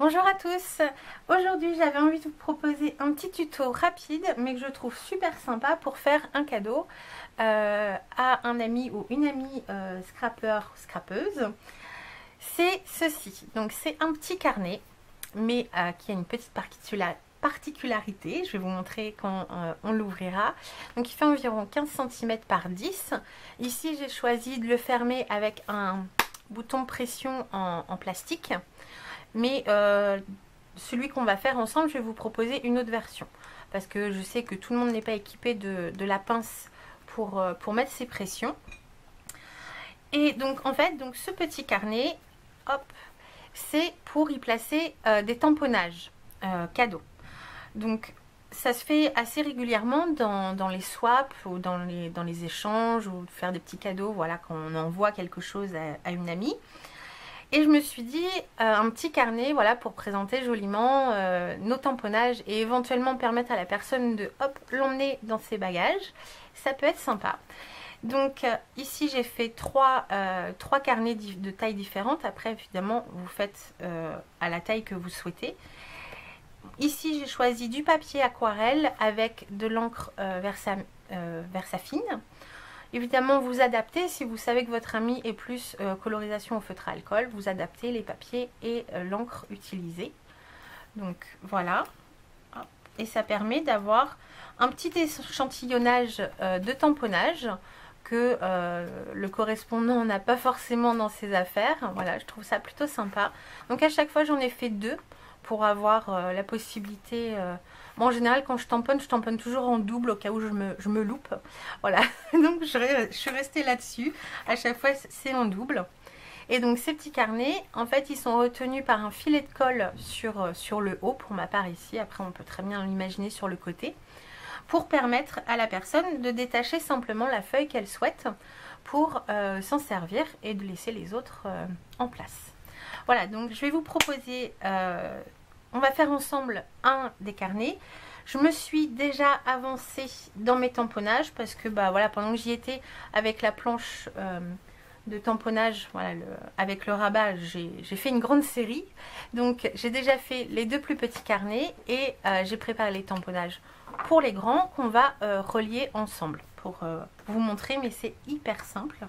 Bonjour à tous. Aujourd'hui j'avais envie de vous proposer un petit tuto rapide mais que je trouve super sympa pour faire un cadeau à un ami ou une amie scrappeur ou scrappeuse. C'est ceci, donc c'est un petit carnet mais qui a une petite particularité. Je vais vous montrer quand on l'ouvrira. Donc il fait environ 15 cm par 10. Ici j'ai choisi de le fermer avec un bouton pression en plastique. Mais celui qu'on va faire ensemble, je vais vous proposer une autre version. Parce que je sais que tout le monde n'est pas équipé de la pince pour mettre ses pressions. Et donc en fait, donc, ce petit carnet, hop, c'est pour y placer des tamponnages cadeaux. Donc ça se fait assez régulièrement dans les swaps ou dans les échanges ou faire des petits cadeaux, voilà, quand on envoie quelque chose à une amie. Et je me suis dit, un petit carnet, voilà, pour présenter joliment nos tamponnages et éventuellement permettre à la personne de, hop, l'emmener dans ses bagages. Ça peut être sympa. Donc ici, j'ai fait trois carnets de tailles différentes. Après, évidemment, vous faites à la taille que vous souhaitez. Ici, j'ai choisi du papier aquarelle avec de l'encre Versafine. Évidemment, vous adaptez, si vous savez que votre ami est plus colorisation au feutre à alcool, vous adaptez les papiers et l'encre utilisée. Donc voilà, et ça permet d'avoir un petit échantillonnage de tamponnage que le correspondant n'a pas forcément dans ses affaires. Voilà, je trouve ça plutôt sympa. Donc à chaque fois, j'en ai fait 2 pour avoir la possibilité... Bon, en général, quand je tamponne toujours en double au cas où je me loupe. Voilà, donc je suis restée là-dessus. À chaque fois, c'est en double. Et donc, ces petits carnets, en fait, ils sont retenus par un filet de colle sur le haut, pour ma part ici. Après, on peut très bien l'imaginer sur le côté, pour permettre à la personne de détacher simplement la feuille qu'elle souhaite pour s'en servir et de laisser les autres en place. Voilà, donc je vais vous proposer... on va faire ensemble un des carnets. Je me suis déjà avancée dans mes tamponnages parce que bah voilà, pendant que j'y étais avec la planche de tamponnage, voilà, avec le rabat, j'ai fait une grande série. Donc j'ai déjà fait les 2 plus petits carnets et j'ai préparé les tamponnages pour les grands qu'on va relier ensemble pour vous montrer, mais c'est hyper simple.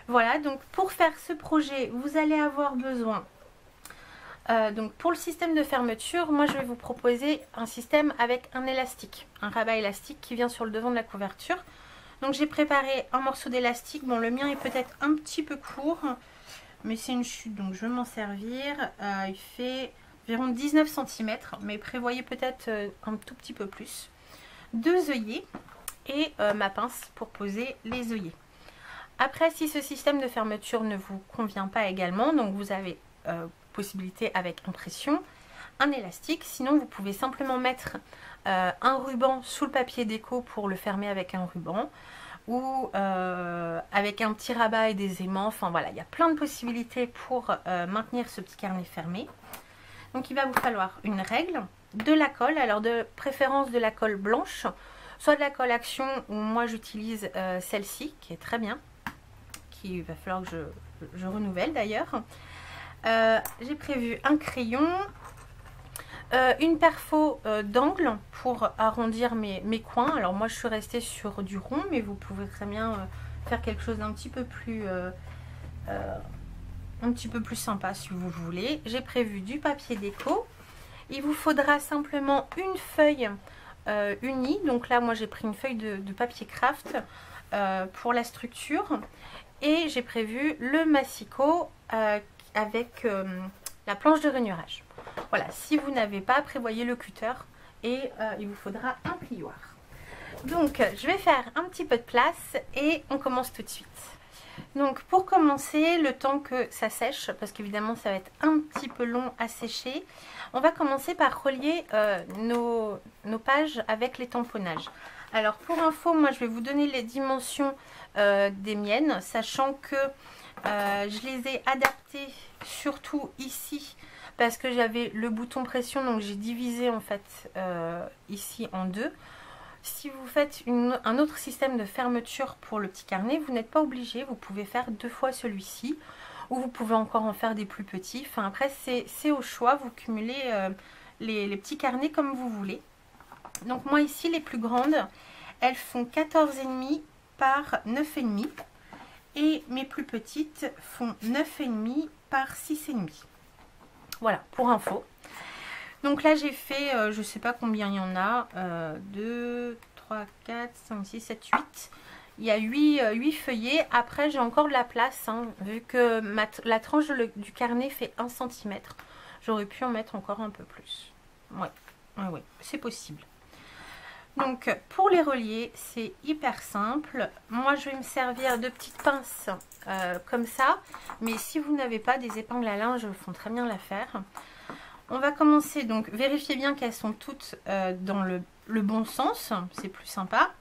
Voilà, donc pour faire ce projet, vous allez avoir besoin... donc pour le système de fermeture, moi je vais vous proposer un système avec un élastique, un rabat élastique qui vient sur le devant de la couverture. Donc j'ai préparé un morceau d'élastique, bon le mien est peut-être un petit peu court, mais c'est une chute donc je vais m'en servir. Il fait environ 19 cm, mais prévoyez peut-être un tout petit peu plus. 2 œillets et ma pince pour poser les œillets. Après, si ce système de fermeture ne vous convient pas également, donc vous avez... possibilité avec impression, un élastique, sinon vous pouvez simplement mettre un ruban sous le papier déco pour le fermer avec un ruban ou avec un petit rabat et des aimants. Enfin voilà, il y a plein de possibilités pour maintenir ce petit carnet fermé. Donc il va vous falloir une règle, de la colle, alors de préférence de la colle blanche, soit de la colle Action ou moi j'utilise celle-ci qui est très bien, qu'il va falloir que je renouvelle d'ailleurs. J'ai prévu un crayon, une perfo d'angle pour arrondir mes coins. Alors moi je suis restée sur du rond, mais vous pouvez très bien faire quelque chose d'un petit peu plus sympa si vous voulez. J'ai prévu du papier déco. Il vous faudra simplement une feuille unie. Donc là moi j'ai pris une feuille de papier craft pour la structure. Et j'ai prévu le massicot avec la planche de rainurage. Voilà, si vous n'avez pas, prévoyez le cutter et il vous faudra un plioir. Donc je vais faire un petit peu de place et on commence tout de suite. Donc pour commencer, le temps que ça sèche, parce qu'évidemment ça va être un petit peu long à sécher, on va commencer par relier nos pages avec les tamponnages. Alors pour info, moi je vais vous donner les dimensions des miennes, sachant que je les ai adaptées surtout ici parce que j'avais le bouton pression, donc j'ai divisé en fait ici en 2. Si vous faites un autre système de fermeture pour le petit carnet, vous n'êtes pas obligé, vous pouvez faire 2 fois celui-ci ou vous pouvez encore en faire des plus petits. Enfin après c'est au choix, vous cumulez les petits carnets comme vous voulez. Donc moi ici les plus grandes, elles font 14,5 par 9,5 et mes plus petites font 9,5 par 6,5. Voilà pour info. Donc là j'ai fait, je sais pas combien il y en a, 2, 3, 4, 5, 6, 7, 8. Il y a 8 feuillets. Après j'ai encore de la place, hein, vu que la tranche du carnet fait 1 cm. J'aurais pu en mettre encore un peu plus. Ouais, c'est possible. Donc pour les relier, c'est hyper simple. Moi je vais me servir de petites pinces comme ça. Mais si vous n'avez pas des épingles à linge, font très bien l'affaire. On va commencer, donc vérifiez bien qu'elles sont toutes dans le bon sens. C'est plus sympa.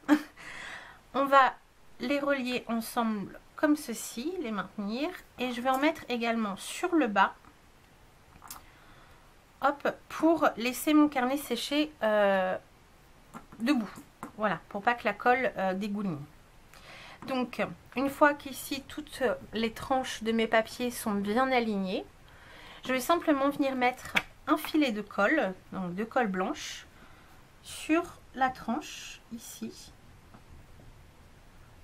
On va les relier ensemble comme ceci, les maintenir. Et je vais en mettre également sur le bas. Hop, pour laisser mon carnet sécher debout, voilà, pour pas que la colle dégouline. Donc une fois qu'ici toutes les tranches de mes papiers sont bien alignées, je vais simplement venir mettre un filet de colle, donc de colle blanche, sur la tranche ici.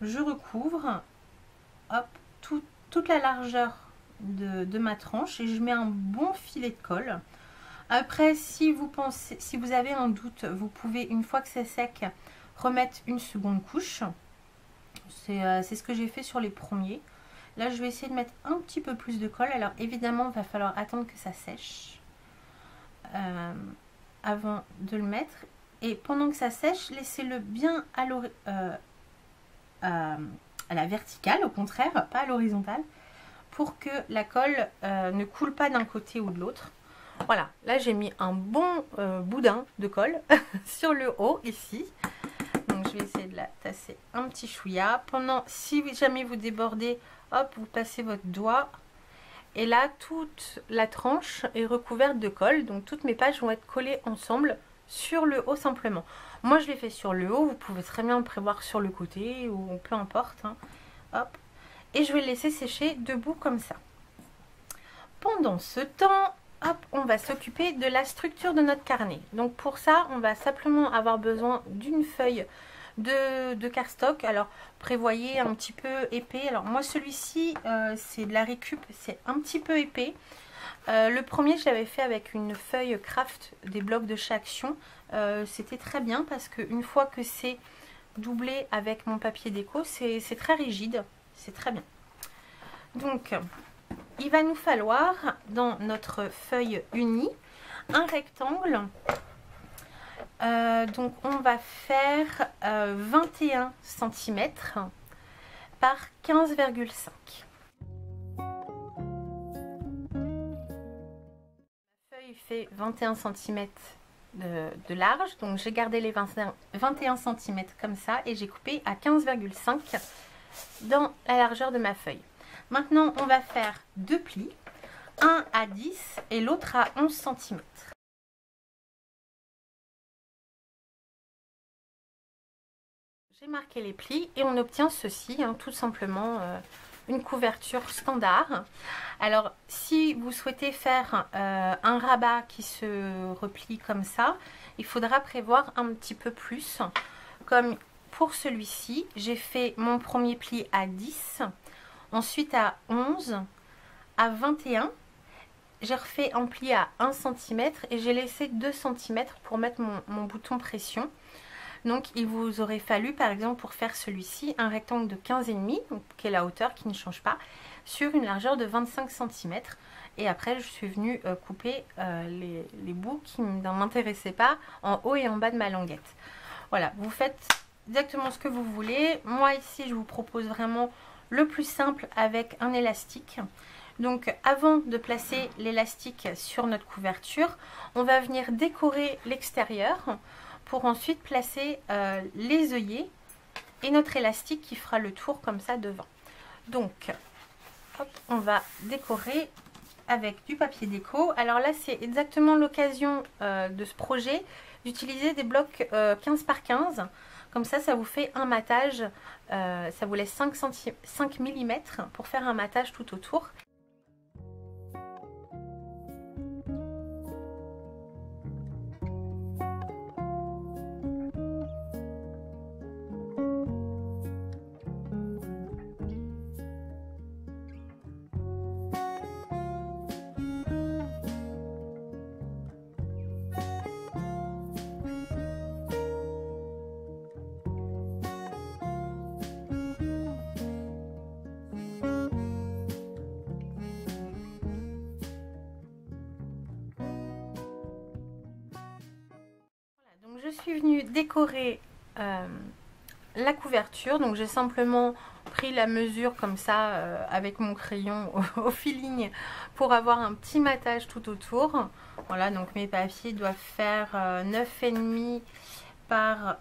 Je recouvre, hop, toute la largeur de ma tranche et je mets un bon filet de colle. Après, si vous avez un doute, vous pouvez, une fois que c'est sec, remettre une seconde couche. C'est ce que j'ai fait sur les premiers. Là, je vais essayer de mettre un petit peu plus de colle. Alors, évidemment, il va falloir attendre que ça sèche avant de le mettre. Et pendant que ça sèche, laissez-le bien à la verticale, au contraire, pas à l'horizontale, pour que la colle ne coule pas d'un côté ou de l'autre. Voilà, là j'ai mis un bon boudin de colle sur le haut ici. Donc je vais essayer de la tasser un petit chouïa. Si jamais vous débordez, hop, vous passez votre doigt. Et là, toute la tranche est recouverte de colle. Donc toutes mes pages vont être collées ensemble sur le haut simplement. Moi je l'ai fait sur le haut, vous pouvez très bien le prévoir sur le côté ou peu importe. Hein. Hop. Et je vais le laisser sécher debout comme ça. Pendant ce temps, hop, on va s'occuper de la structure de notre carnet. Donc pour ça, on va simplement avoir besoin d'une feuille de cardstock. Alors prévoyez un petit peu épais. Alors moi celui-ci, c'est de la récup, c'est un petit peu épais. Le premier, je l'avais fait avec une feuille craft des blocs de chez Action. C'était très bien parce qu'une fois que c'est doublé avec mon papier déco, c'est très rigide. C'est très bien. Donc il va nous falloir, dans notre feuille unie, un rectangle. Donc on va faire 21 cm par 15,5. La feuille fait 21 cm de large, donc j'ai gardé les 21 cm comme ça et j'ai coupé à 15,5 dans la largeur de ma feuille. Maintenant, on va faire deux plis, un à 10 et l'autre à 11 cm. J'ai marqué les plis et on obtient ceci, hein, tout simplement une couverture standard. Alors, si vous souhaitez faire un rabat qui se replie comme ça, il faudra prévoir un petit peu plus. Comme pour celui-ci, j'ai fait mon premier pli à 10. Ensuite à 11, à 21, j'ai refait un pli à 1 cm et j'ai laissé 2 cm pour mettre mon bouton pression. Donc il vous aurait fallu par exemple pour faire celui-ci un rectangle de 15,5, qui est la hauteur qui ne change pas, sur une largeur de 25 cm. Et après je suis venue couper les bouts qui ne m'intéressaient pas en haut et en bas de ma languette. Voilà, vous faites exactement ce que vous voulez. Moi ici je vous propose vraiment le plus simple avec un élastique. Donc avant de placer l'élastique sur notre couverture, on va venir décorer l'extérieur pour ensuite placer les œillets et notre élastique qui fera le tour comme ça devant. Donc hop, on va décorer avec du papier déco. Alors là c'est exactement l'occasion de ce projet d'utiliser des blocs 15 par 15. Comme ça vous fait un matage, ça vous laisse 5 mm pour faire un matage tout autour. suis venue décorer la couverture. Donc j'ai simplement pris la mesure comme ça avec mon crayon au feeling pour avoir un petit matage tout autour. Voilà, donc mes papiers doivent faire 9,5 par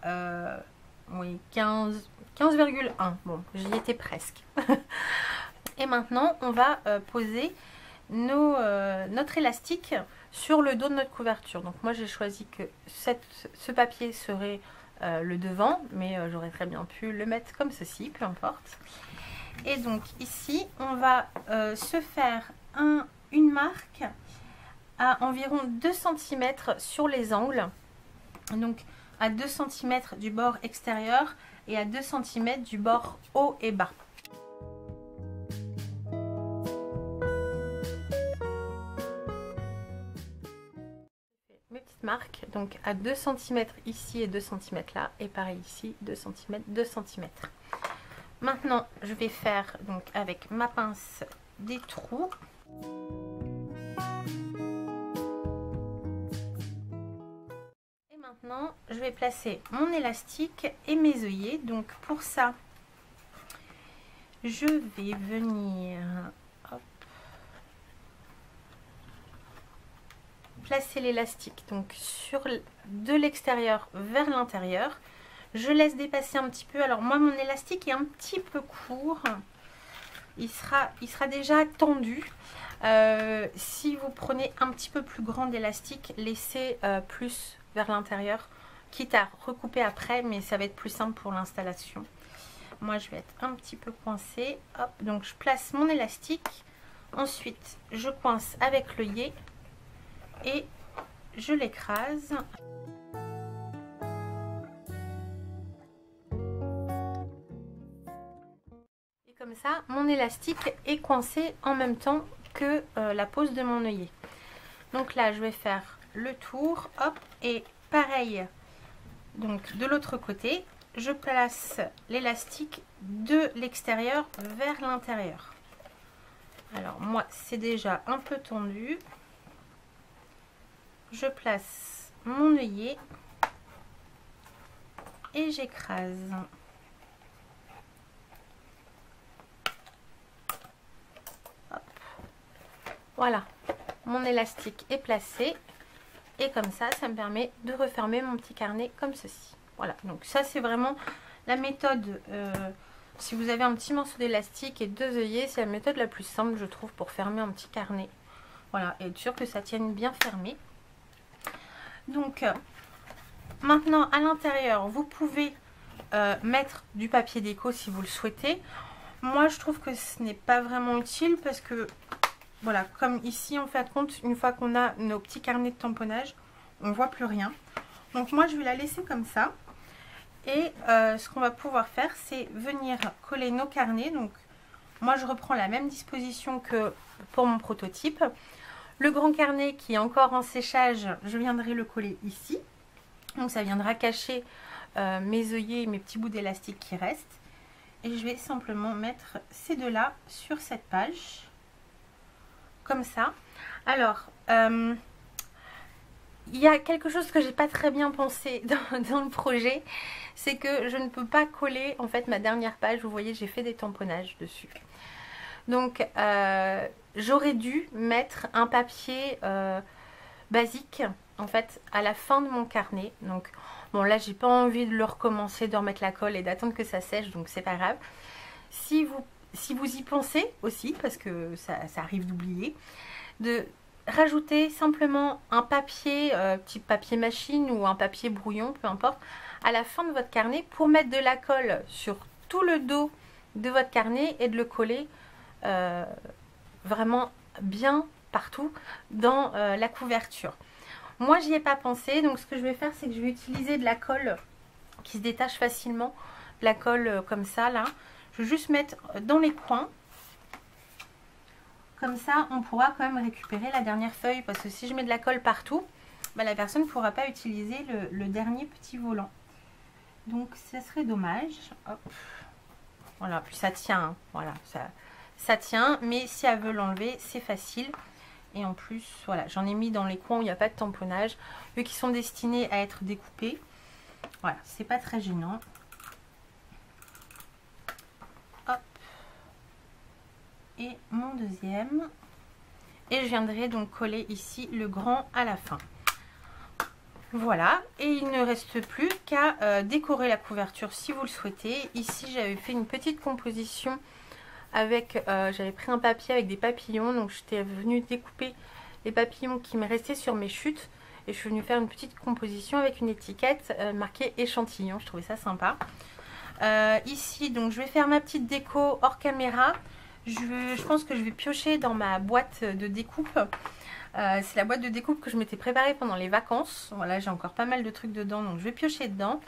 oui, 15,1. Bon, j'y étais presque. Et maintenant, on va poser notre élastique sur le dos de notre couverture. Donc moi, j'ai choisi que ce papier serait le devant, mais j'aurais très bien pu le mettre comme ceci, peu importe. Et donc ici, on va se faire une marque à environ 2 cm sur les angles. Donc à 2 cm du bord extérieur et à 2 cm du bord haut et bas. Mes petites marques, donc à 2 cm ici et 2 cm là, et pareil ici, 2 cm, 2 cm. Maintenant, je vais faire donc avec ma pince des trous. Et maintenant, je vais placer mon élastique et mes œillets. Donc pour ça, je vais venir placer l'élastique donc de l'extérieur vers l'intérieur. Je laisse dépasser un petit peu. Alors moi, mon élastique est un petit peu court. Il sera déjà tendu. Si vous prenez un petit peu plus grand d'élastique, laissez plus vers l'intérieur, quitte à recouper après, mais ça va être plus simple pour l'installation. Moi, je vais être un petit peu coincée. Hop, donc je place mon élastique. Ensuite, je coince avec l'œillet et je l'écrase. Comme ça, mon élastique est coincé en même temps que la pose de mon œillet. Donc là, je vais faire le tour, hop, et pareil, donc de l'autre côté, je place l'élastique de l'extérieur vers l'intérieur. Alors moi, c'est déjà un peu tendu. Je place mon œillet et j'écrase. Voilà, mon élastique est placé et comme ça, ça me permet de refermer mon petit carnet comme ceci. Voilà, donc ça c'est vraiment la méthode, si vous avez un petit morceau d'élastique et 2 œillets, c'est la méthode la plus simple je trouve pour fermer un petit carnet. Voilà, et être sûr que ça tienne bien fermé. Donc maintenant à l'intérieur, vous pouvez mettre du papier déco si vous le souhaitez. Moi je trouve que ce n'est pas vraiment utile parce que voilà, comme ici en fait compte, une fois qu'on a nos petits carnets de tamponnage, on ne voit plus rien. Donc moi je vais la laisser comme ça. Et ce qu'on va pouvoir faire, c'est venir coller nos carnets. Donc moi je reprends la même disposition que pour mon prototype. Le grand carnet qui est encore en séchage, je viendrai le coller ici. Donc ça viendra cacher mes œillets et mes petits bouts d'élastique qui restent. Et je vais simplement mettre ces deux-là sur cette page. Comme ça. Alors, il y a quelque chose que j'ai pas très bien pensé dans le projet, c'est que je ne peux pas coller en fait ma dernière page. Vous voyez, j'ai fait des tamponnages dessus. Donc, j'aurais dû mettre un papier basique en fait à la fin de mon carnet. Donc, bon là, j'ai pas envie de le recommencer, de remettre la colle et d'attendre que ça sèche, donc c'est pas grave. Si vous y pensez aussi, parce que ça arrive d'oublier, de rajouter simplement un papier, type papier machine ou un papier brouillon, peu importe, à la fin de votre carnet pour mettre de la colle sur tout le dos de votre carnet et de le coller vraiment bien partout dans la couverture. Moi, j'y ai pas pensé, donc ce que je vais faire, c'est que je vais utiliser de la colle qui se détache facilement, de la colle comme ça, là. Je vais juste mettre dans les coins. Comme ça, on pourra quand même récupérer la dernière feuille. Parce que si je mets de la colle partout, bah, la personne ne pourra pas utiliser le dernier petit volant. Donc, ça serait dommage. Hop. Voilà, puis ça tient. Hein. Voilà, ça tient. Mais si elle veut l'enlever, c'est facile. Et en plus, voilà, j'en ai mis dans les coins où il n'y a pas de tamponnage. Eux qui sont destinés à être découpés. Voilà, c'est pas très gênant. Hop. Et mon deuxième. Et je viendrai donc coller ici le grand à la fin. Voilà, et il ne reste plus qu'à décorer la couverture si vous le souhaitez. Ici j'avais fait une petite composition avec, j'avais pris un papier avec des papillons, donc j'étais venue découper les papillons qui me restaient sur mes chutes. Et je suis venue faire une petite composition avec une étiquette marquée échantillon, je trouvais ça sympa. Ici donc je vais faire ma petite déco hors caméra. Je pense que je vais piocher dans ma boîte de découpe. C'est la boîte de découpe que je m'étais préparée pendant les vacances. Voilà, j'ai encore pas mal de trucs dedans, donc je vais piocher dedans.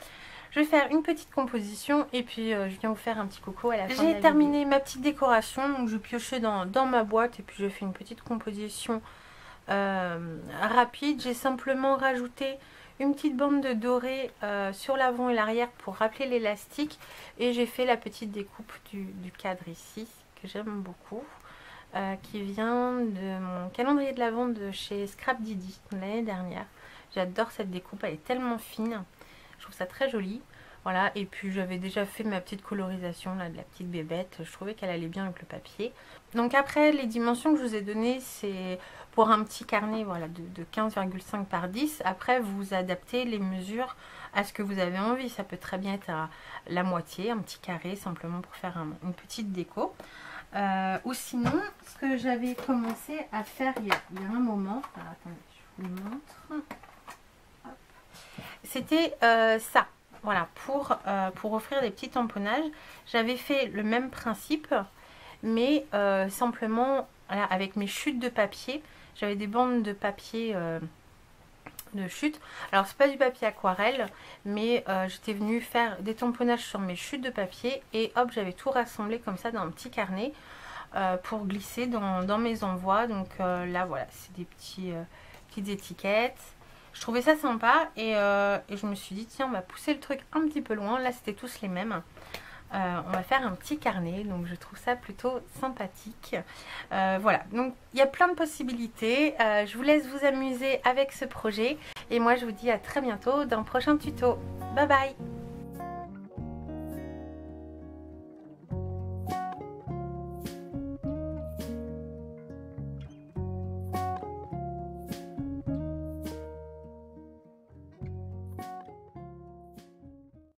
Je vais faire une petite composition et puis je viens vous faire un petit coucou à la fin. J'ai terminé ma petite décoration, donc je piochais dans ma boîte et puis je fais une petite composition rapide. J'ai simplement rajouté une petite bande de doré sur l'avant et l'arrière pour rappeler l'élastique. Et j'ai fait la petite découpe du cadre ici, que j'aime beaucoup. Qui vient de mon calendrier de l'Avent de chez Scrap Didi l'année dernière. J'adore cette découpe, elle est tellement fine, je trouve ça très joli. Voilà, et puis j'avais déjà fait ma petite colorisation là, de la petite bébête, je trouvais qu'elle allait bien avec le papier. Donc après, les dimensions que je vous ai données, c'est pour un petit carnet voilà, de 15,5 par 10. Après, vous adaptez les mesures à ce que vous avez envie. Ça peut très bien être à la moitié, un petit carré, simplement pour faire une petite déco. Ou sinon, ce que j'avais commencé à faire il y a un moment, alors attendez, je vous le montre, c'était ça, voilà, pour offrir des petits tamponnages. J'avais fait le même principe, mais simplement voilà, avec mes chutes de papier. J'avais des bandes de papier de chute. Alors c'est pas du papier aquarelle, mais j'étais venue faire des tamponnages sur mes chutes de papier et hop, j'avais tout rassemblé comme ça dans un petit carnet pour glisser dans mes envois. Donc là voilà, c'est des petites étiquettes. Je trouvais ça sympa et je me suis dit tiens, on va pousser le truc un petit peu loin. Là c'était tous les mêmes. On va faire un petit carnet, donc je trouve ça plutôt sympathique. Voilà, donc il y a plein de possibilités. Je vous laisse vous amuser avec ce projet et moi je vous dis à très bientôt dans un prochain tuto. Bye bye.